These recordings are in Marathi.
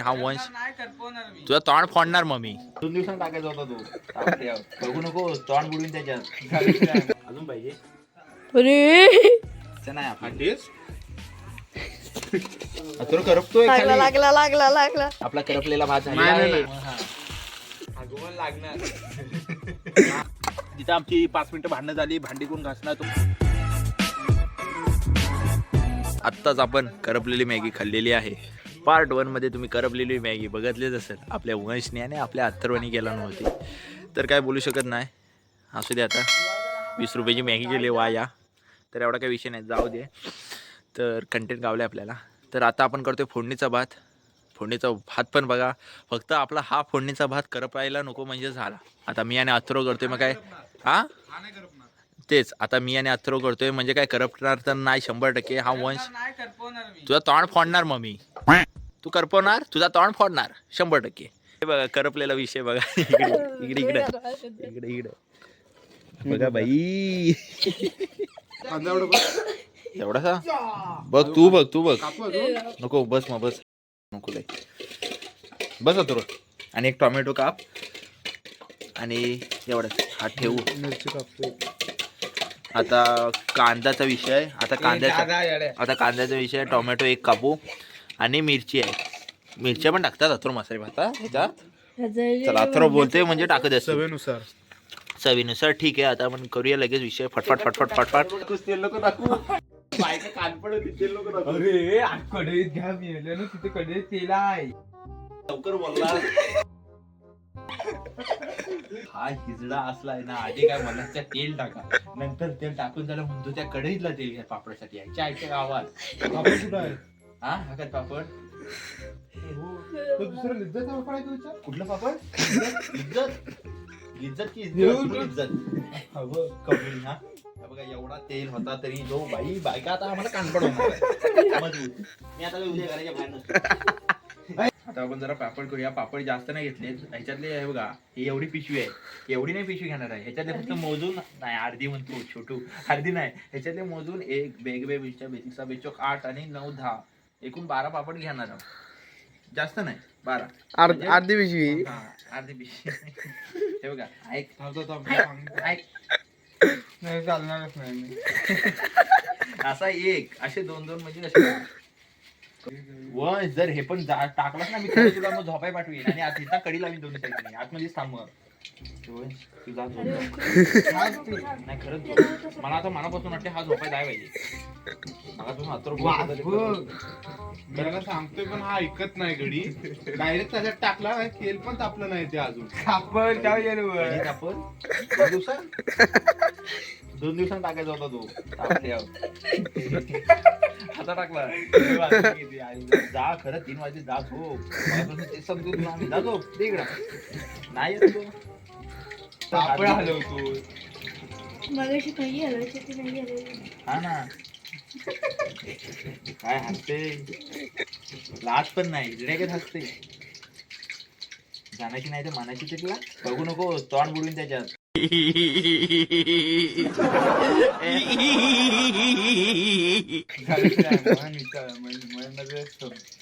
हा वंश तुझा तोंड फोडणार मम्मी. 2 दिवसांनी टाकायचा होता तो. बघू नको तोंड बुडून त्याच्यात. अजून पाहिजे नाही करपतोय लागला आपला करपलेला भात झाला. तिथं आमची 5 मिनिटं भांडणं झाली. भांडी कोण घासणार तो. आत्ताच आपण करपलेली मॅगी खाल्लेली आहे. पार्ट 1 मध्ये तुम्ही करपलेली मॅगी बघितलीच असेल. आपल्या वंशने आणि आपल्या अथर्वने केला नव्हती तर काय बोलू शकत नाही. असू दे आता 20 रुपयाची मॅगी केली वाया तर एवढा काही विषय नाही, जाऊ दे. तर कंटेंट गावले आपल्याला. तर आता आपण करतोय फोडणीचा भात. फोडणीचा भात पण बघा, फक्त आपला हा फोडणीचा भात करपायला नको म्हणजे झाला. आता मी आणि अथर्व करतोय मग काय तेच आता मी आणि अथर्व करतोय म्हणजे काय करपणार तर नाही 100%. हा वंश तुझा तोंड फोडणार मम्मी. तू करपवणार तुझा तोंड फोडणार 100%. हे बघा करपलेला विषय बघा. इकडे इकडे इकडे इकडे बघा बाई. एवढासा बघ तू बघ नको बस मग बस नको लय बस अथर्व. आणि एक टोमॅटो काप आणि एवढं हा ठेवू. आता कांद्याचा विषय आता कांद्याचा विषय. टोमॅटो एक कापू आणि मिरची आहे. मिरच्या पण टाकतात अथर्व मसाले भातात ह्याच्यात. चला अथर्व बोलते म्हणजे टाकत असते चवीनुसार. ठीक आहे आता आपण करूया लगेच विषय. फटफट फटफट फटफट. तेल नको टाकू. बायका कानपड होती. तेल नको टाकू. अरे कढईत घ्या मिळालं ना तिथे कढईत तेल आहे. लवकर बोलला. हा हिजडा असलाय ना आधी काय मला त्या तेल टाका नंतर तेल टाकून झालं म्हणतो त्या कढईतला तेल घ्या पापडासाठी. यायच्या आईच्या गावात पापड कुठं आहे? हा हाकात पापड. तो दुसरा लिज्जत पापड आहे तुझ्या? कुठलं पापड? लिज्जत की इज्जत कबुल. हा बघा एवढा तेल होता तरी जो बायका आता आम्हाला कानपड होणार. मी आता उद्या घराच्या बाहेर नसतो. आता आपण जरा पापड करूया. पापड जास्त नाही घेतले. ह्याच्यातले आहे बघा ही एवढी पिशवी आहे. एवढी नाही पिशवी घेणार आहे. ह्याच्यातले फक्त मोजून नाही अर्धी म्हणतो छोटू अर्धी नाही. ह्याच्यातले मोजून 1 बेग 8 आणि 9 10 एकूण 12 पापड घेणार आहोत. जास्त नाही 12 अर्धी पिशवी. अर्धी पिशवी. हे बघा ऐक नाही चालणारच नाही. असा एक असे 2-2 म्हणजे कसे जर हे पण टाकलास ना मी खरं तुला मग झोपाय पाठवीन आणि आता कडी लावीन 2 साईडने आतमध्येच थांब. नाही खरंच मला आता मनापासून वाटते हा झोपाय जाय पाहिजे. मला सांगतोय पण हा ऐकत नाही गडी. डायरेक्ट त्याच्यात टाकला तेल पण तापलं नाही ते अजून. आपण काय गेलो आपण 2 दिवसांनी टाकायचा होता तो. आता टाकला जा खरं 3 वाजता जा झोप. ते समजून तुला आम्ही जा झोप ते इकडं नाही येत तो. पापड हलवतो. हा ना काय हसते. लाज पण नाही इकडे हसते. जाण्याची नाही तर मानाची तिथला बघू नको तोंड बुडून त्याच्यात.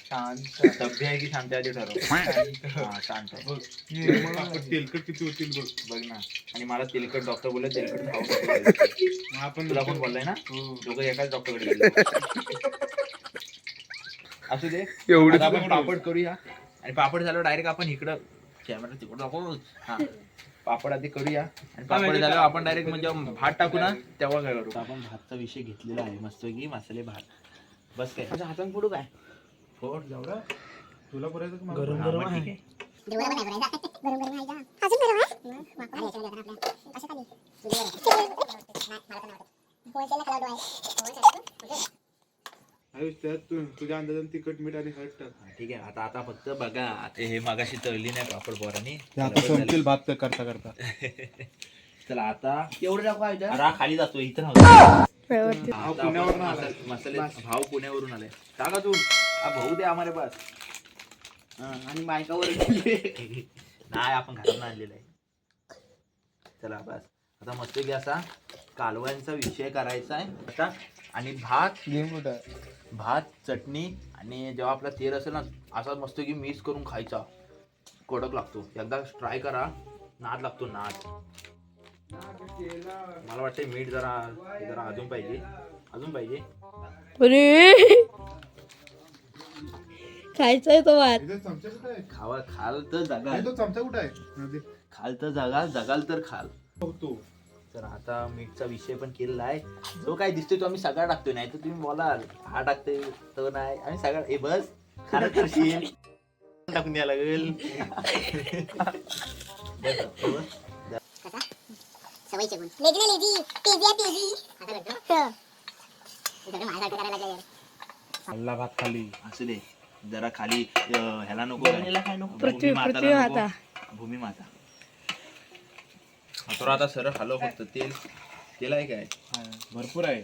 शांत सभ्य आहे की शांत आधी ठरव. शांत तेलकट किती होतील बघ ना. आणि मला तेलकट डॉक्टर बोलले तेलकट खाऊ. आपण तुला पण बोललाय ना दोघं एकाच डॉक्टरकडे गेले. असू दे एवढं आपण पापड करूया. आणि पापड झाल्यावर डायरेक्ट आपण इकडं कॅमेरा तिकडं दाखवू. हा पापड आधी करूया आणि पापड झाल्यावर आपण डायरेक्ट म्हणजे भात टाकू ना तेव्हा काय करू. आपण भातचा विषय घेतलेला आहे मस्त की मसाले भात. बस काय माझ्या हाताने फोडू काय फोड जेवढं तुला करायचं का गरम गरम आहे. तुझ्या अंदाजाने तिखट मीठ आणि हळद टाक. ठीक आहे आता आता फक्त बघा आता हे मागाशी तळली नाही पापड पोरांनी. भात करता करता. चला आता एवढं टाकू. खाली जातो इथं मसाले. भाऊ पुण्यावरून आलाय टाका तू. भाऊ दे आम्हाला बस. आणि बायकावर नाही आपण घरात आणलेलं आहे. चला बस आता मस्त की असा कालवांचा विषय करायचा आहे आता. आणि भात गेम कुठं भात चटणी आणि जेव्हा आपला तेल असेल ना असा मस्त की मिक्स करून खायचा कडक लागतो एकदा ट्राय करा नाद लागतो नाद मला वाटते मीठ जरा जरा अजून पाहिजे अरे खायचंय तो भात. इथे चमचा कुठं आहे खावा खाल तर जगाल तो चमचा कुठं आहे खाल तर जगाल तर खाल बघतो तर आता मीठचा विषय पण केलेला आहे जो काय दिसतोय तो आम्ही सगळा टाकतोय नाही तर तुम्ही बोलाल हा टाकतोय तो नाही आम्ही सगळा ए बस खारट करशील टाकून द्या लागेल सवयीचे गुण लेजी ना लेजी तेजी आहे तेजी आता करतो इकडे माझ्यासारखं करायला लागलं यार. हल्ला भात खाली असू दे जरा खाली ह्याला नको काय? पृथ्वी माता. भूमी माता तर आता सरळ हलव फक्त तेल आहे काय भरपूर आहे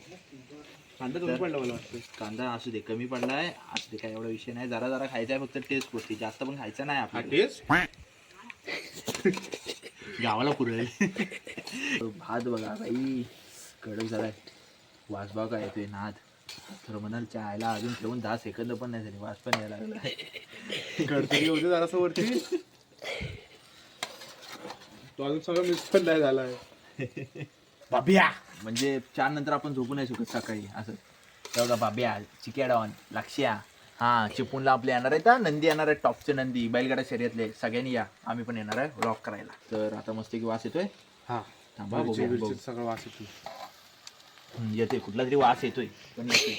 कांदा तुम्ही पडला मला वाटतं कांदा असू दे कमी पडलाय असू दे काय एवढा विषय नाही जरा जरा खायचा आहे फक्त टेस्ट पुरती जास्त पण खायचं नाही हा आपल्याला टेस्ट गावाला पुरेल भात बघा बाई कडक झालाय वास बघा काय येतोय नाद तर म्हणाल चायला अजून ठेवून 10 सेकंद पण नाही झाली वास पण यायला लागला कडतरी होते जरासं वरती तो अजून सगळं मिक्स पण नाही झाला आहे बाब्या म्हणजे 4 नंतर आपण झोपू नाही शकत सकाळी असं तेवढा बाब्या चिकेडॉन लक्ष्या हा चिपळूणला आपले येणार आहेत नंदी येणार आहे टॉपचे नंदी बैलगाडा शर्यतले सगळ्यांनी या आम्ही पण येणार आहे रॉक करायला तर आता मस्त की वास येतोय हा थांबा बघू. सगळं वास येतो येतोय कुठला तरी वास येतोय पण येतोय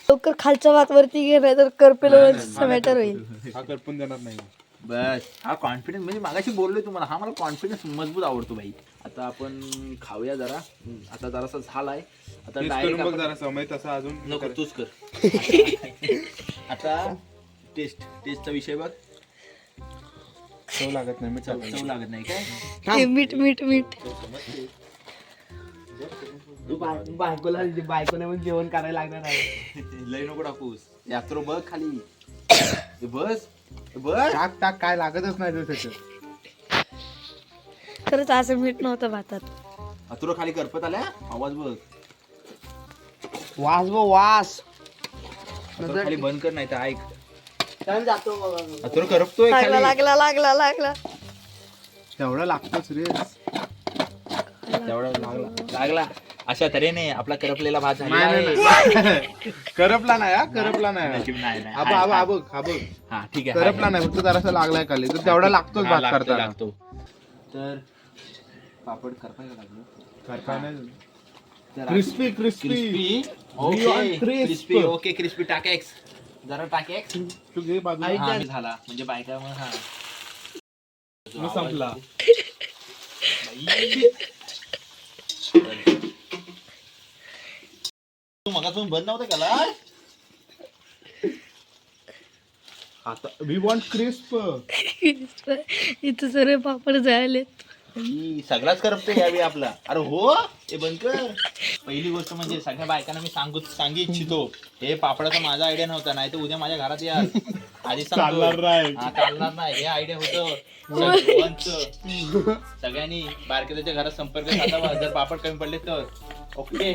लवकर खालच्या भात वरती गेलं तर करपेल मॅटर होईल. हा करपून देणार नाही बस हा कॉन्फिडन्स म्हणजे मागाशी बोललोय तुम्हाला हा मला कॉन्फिडन्स मजबूत आवडतो भाई आता आपण खाऊया जरा आता जरासा झालाय आता टेस्ट करून बघ जरा समय तसा अजून नको तूच कर आता टेस्टचा विषय बघ चव लागत नाही मी चव लागत नाही काय हे मीठ मीठ मीठ बायकोने पण जेवण करायला लागणार आहे. लय नको टाकूस यात्रो बघ खाली हे बस टाक टाक काय लागतच नाही ते त्याच्यात खरंच असं मीठ नव्हतं भातात. यात्रो खाली करपत आल्या आवाज बघ वास व वास यात्रो खाली बंद कर नाही तर ऐक छान जातो यात्रो करपतोय लागला खाली लागला लागला लागला तेवढं लागतोच रे तेवढा लागला अशा तऱ्हेने आपला करपलेला भात झालेला नाही, आहे. नाही. करपला नाही हा करपला नाही नशीब नाही नाही. हा बघ, हा बघ, हा बघ. हा ठीक आहे करपला नाही फक्त जरासा लागलाय खाली तर तेवढा लागतोच हा, भात लागतो, करताना लागतो. तर पापड करपायला लागलो करता नाही तर crispy crispy crispy Beyond okay crisp. Crispy okay crispy टाकेक्स जरा टाकेक्स तू घे बाजूला हा मी झाला म्हणजे बायका मग हा मग संपला बाई. तू मगापासून बंद नव्हतं केला आता वी वॉन्ट क्रिस्प इथं सर्व पापड झालेत. सगळाच करपतोय यावेळी आपला अरे हो हे बंद कर पहिली गोष्ट म्हणजे सगळ्या बायकांना मी सांगू इच्छितो हे पापडाचा माझा आयडिया नव्हता नाही तर उद्या माझ्या घरात या आधी चालणार नाही. चालणार नाही हे आयडिया होतं सगळ्यांनी बारकेच्या घरात संपर्क साधावा जर पापड कमी पडले तर ओके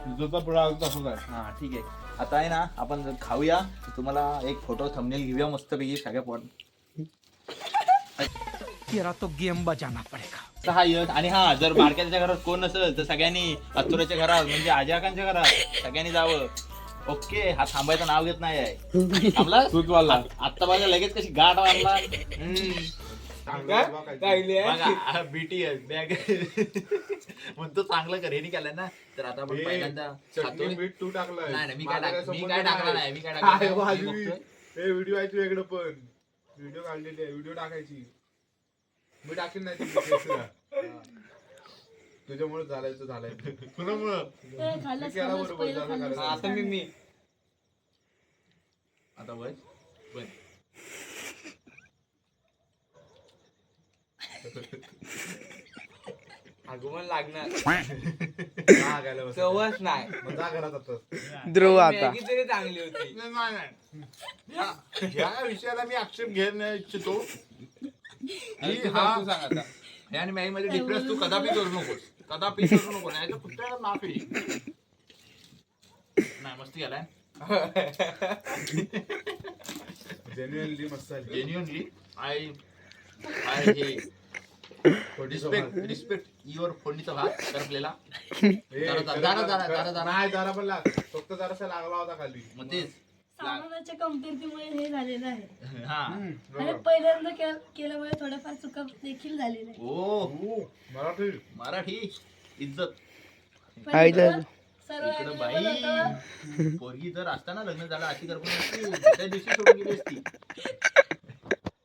तुझा पुढे तसंच आहे हा ठीक आहे आता आहे ना आपण खाऊया तुम्हाला एक फोटो थंबनेल घेऊया मस्त पैकी सगळ्या तेरा तो गेम बजाना पडेगा. हा यश आणि हा जर बारक्याच्या घरात कोण नसेल तर सगळ्यांनी अत्तुराच्या घरात म्हणजे आजाकांच्या घरात सगळ्यांनी जावं ओके हा थांबायचं नाव घेत नाही आहे थांबला तूच वाला आत्ता बघा लगेच कशी गाठ वाढला बीटीएस बॅग म्हणतो चांगलं कर हे नाही केलंय ना तर आता आपण पहिल्यांदा चटणी खातोय. मीठ तू टाकलाय नाही नाही, मी माझा काय संबंध टाकला नाही मी काय काय टाकला नाही. वाजवी? मी बघतोय. हे व्हिडिओ आहे तुझ्याकडे पण व्हिडिओ काढलेली आहे व्हिडिओ टाकायची मी टाकेन नाही ती केसला. तुझ्यामुळे झालाय कुणामुळं मी केला बरोबर झालं करायचं. आता मी आता वय आगमन लागणार जा गायला बस. सवच नाही मग जा घरात आता. ध्रुव आता तरी चांगली होती. नाही. या विषयाला मी आक्षेप घेणं इच्छितो आणि तू सांग आता हे आणि मॅगी मध्ये डिफरन्स तू कदापि करू नकोस नाही तर कुठल्या माफी नाही मस्ती केलाय जेन्युअनली मस्त झाली. जेन्युअनली आय हे रिस्पेक्ट युअर फोडणीचा भाग करपलेला ए, जरा. नाही जरा पण लाग फक्त जरासा लागला होता खाली. मग तेच सामानाच्या कमतरतेमुळे हे झालेलं आहे हा आणि पहिल्यांदा केल्यामुळे थोड्याफार चुका देखील झालेल्या आहे ओ मराठी मराठी इज्जत पण इकडं सर्व इकडं available होतं. बाई पोरगी जर असताना लग्न झालं अशी करपून असती त्या दिवशी सोडून गेली असती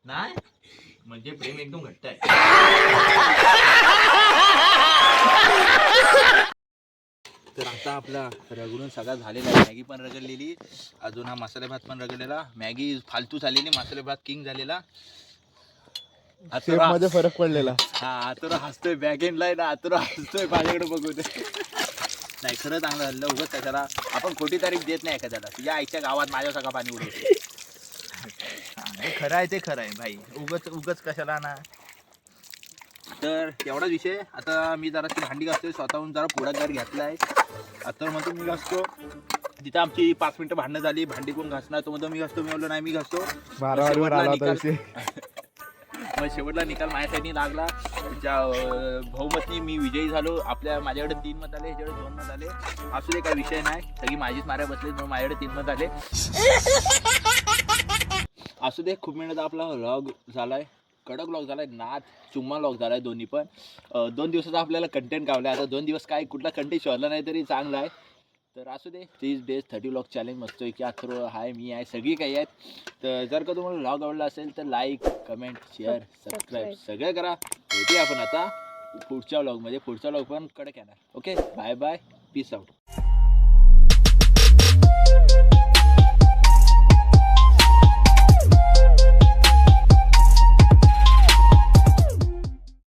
नाही म्हणजे प्रेम एकदम घट्ट आहे. तर आता आपला रगडून सगळा झालेला आहे. मॅगी पण रगडलेली, अजून हा मसाले भात पण रगडलेला. मॅगी फालतू झालेली, मसाले भात किंग झालेला. शेप मध्ये फरक पडलेला. हा आतुरा हसतोय, बॅक एंडला आहे ना आतुरा हसतोय माझ्याकडे बघू दे. नाही खरं चांगलं झालं. उगाच कशाला आपण खोटी तारीख देत नाही एखाद्याला. तुझ्या आईच्या गावात माझ्या सगळं पाणी उडवते. खरं आहे ते खरं आहे भाई, उगच कशाला ना. तर एवढाच विषय. आता मी जरा ती भांडी घासतोय, स्वतःहून जरा पुढाकार घेतलाय. आता म्हणतो मी घासतो. तिथे आमची 5 मिनिटं भांडणं झाली, भांडी कोण घासणार, तो म्हणतो मी घासतो. मी बोललो नाही मी घासतो. मग शेवटला निकाल माझ्यासाठी लागला. बहुमतनी मी विजयी झालो. माझ्याकडे 3 मत आले, ह्याच्याकडे 2 मत आले. असू दे, काही विषय नाही. सगळी माझीच माऱ्या बसले, मग माझ्याकडे 3 मत आले. असू दे, खूप मिनिट आपला व्लॉग झालाय, कडक व्लॉग झालाय, नाच चुम्मा व्लॉग झालाय दोन्ही पण. 2 दिवसाचा आपल्याला कंटेंट कावलाय. आता 2 दिवस काय कुठला कंटेंट शोधला नाही तरी चांगला आहे. तर असू दे, 30 days 30 व्लॉग चॅलेंज मस्त आहे की अथर्व हाय, मी आहे, सगळी काही आहेत. तर जर का तुम्हाला व्लॉग आवडला असेल तर लाईक, कमेंट, शेअर, सबस्क्राईब सगळं करा. भेटूया आपण आता पुढच्या व्लॉगमध्ये. पुढचा व्लॉग पण कडक येणार. Okay, bye bye, peace out.